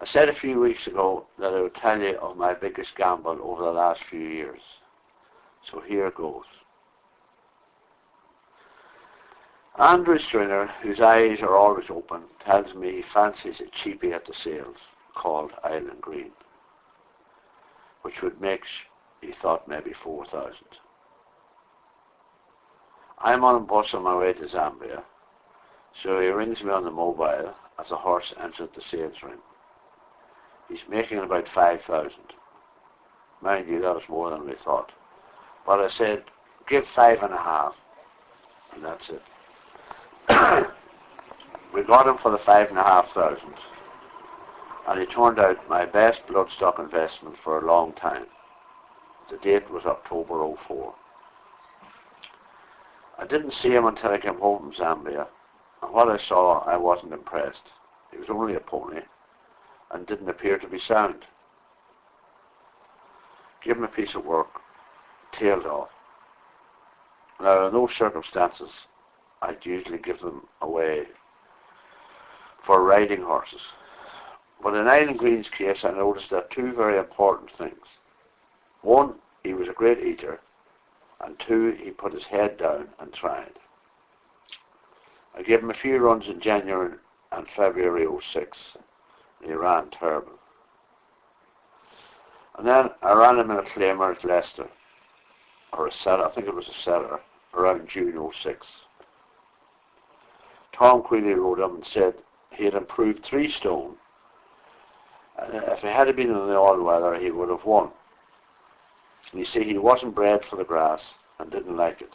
I said a few weeks ago that I would tell you of my biggest gamble over the last few years. So here goes. Andrew Stringer, whose eyes are always open, tells me he fancies a cheapie at the sales called Island Green, which would make, he thought, maybe 4,000. I'm on a bus on my way to Zambia, so he rings me on the mobile as the horse entered the sales ring. He's making about 5,000. Mind you, that was more than we thought. But I said, give 5.5, and that's it. We got him for the 5,500, and he turned out my best bloodstock investment for a long time. The date was October 04. I didn't see him until I came home from Zambia, and what I saw I wasn't impressed. He was only a pony, and didn't appear to be sound. Give him a piece of work, tailed off. Now, in those circumstances, I'd usually give them away for riding horses. But in Island Green's case, I noticed that two very important things. One, he was a great eater, and two, he put his head down and tried. I gave him a few runs in January and February 06. He ran terrible. And then I ran him in a claimer at Leicester, or a setter, I think it was a setter, around June 06. Tom Queally wrote him and said he had improved 3 stone. If he had been in the all-weather, he would have won. You see, he wasn't bred for the grass and didn't like it.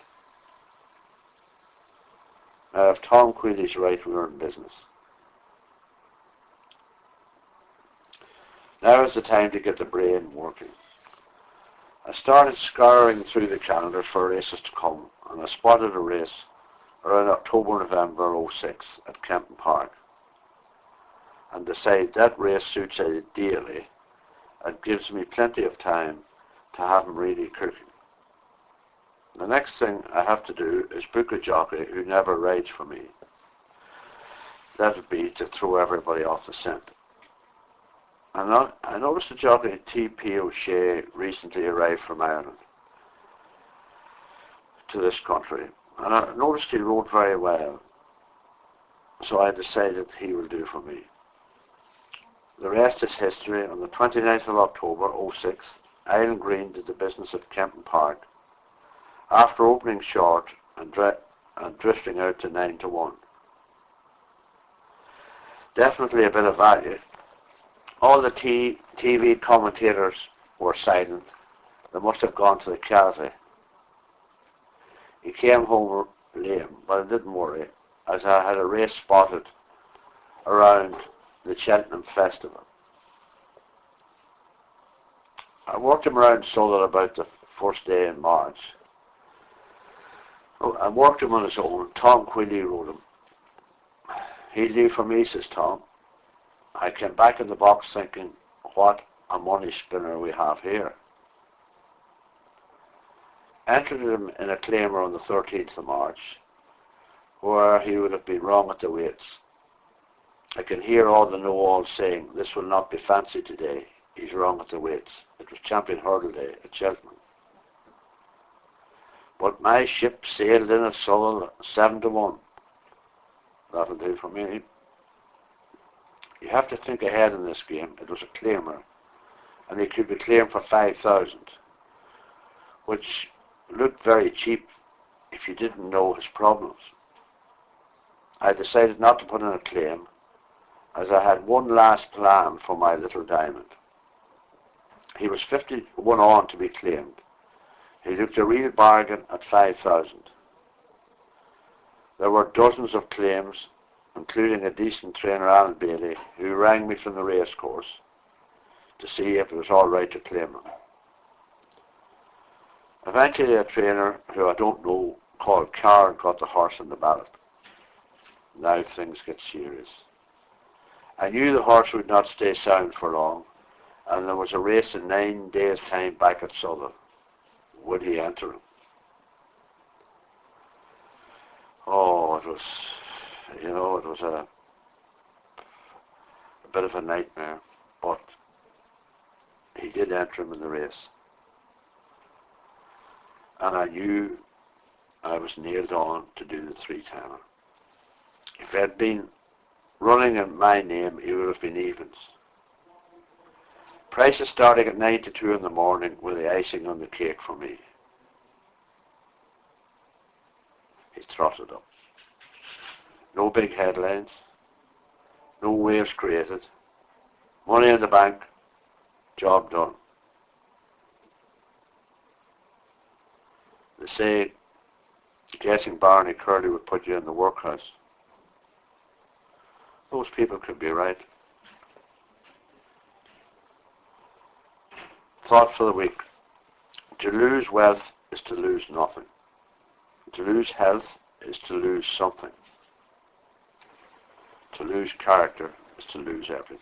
Now, if Tom Queally's right, we're in business. Now is the time to get the brain working. I started scouring through the calendars for races to come, and I spotted a race around October, November 06 at Cheltenham Park, and decided that race suits ideally and gives me plenty of time to have him really cooking. The next thing I have to do is book a jockey who never rides for me. That would be to throw everybody off the scent. I noticed a jockey, T.P. O'Shea, recently arrived from Ireland to this country, and I noticed he rode very well, so I decided he will do for me. The rest is history. On the 29th of October 06, Island Green did the business at Cheltenham Park, after opening short and drifting out to 9-1. Definitely a bit of value. All the TV commentators were silent. They must have gone to the Calais. He came home lame, but I didn't worry, as I had a race spotted around the Cheltenham Festival. I worked him around Southern about the first day in March. I worked him on his own. Tom Queally rode him. He'll do for me, says Tom. I came back in the box thinking, what a money spinner we have here. Entered him in a claimer on the 13th of March, where he would have been wrong at the weights. I can hear all the know-alls saying, this will not be fancy today. He's wrong at the weights. It was Champion Hurdle Day at Cheltenham. But my ship sailed in at Southern 7-1. That'll do for me. You have to think ahead in this game. It was a claimer, and he could be claimed for 5,000, which looked very cheap if you didn't know his problems. I decided not to put in a claim, as I had one last plan for my little diamond. He was 51 on to be claimed. He looked a real bargain at 5,000. There were dozens of claims, including a decent trainer, Alan Bailey, who rang me from the racecourse to see if it was all right to claim him. Eventually a trainer, who I don't know, called Carr, got the horse in the ballot. Now things get serious. I knew the horse would not stay sound for long, and there was a race in 9 days' time back at Southern. Would he enter him? Oh, it was a bit of a nightmare. but he did enter him in the race. And I knew I was nailed on to do the three-timer. If it had been running in my name, it would have been evens. Prices starting at 9 to 2 in the morning were the icing on the cake for me. He trotted up. No big headlines, no waves created, money in the bank, job done. They say guessing Barney Curley would put you in the workhouse. Those people could be right. Thought for the week. To lose wealth is to lose nothing. To lose health is to lose something. To lose character is to lose everything.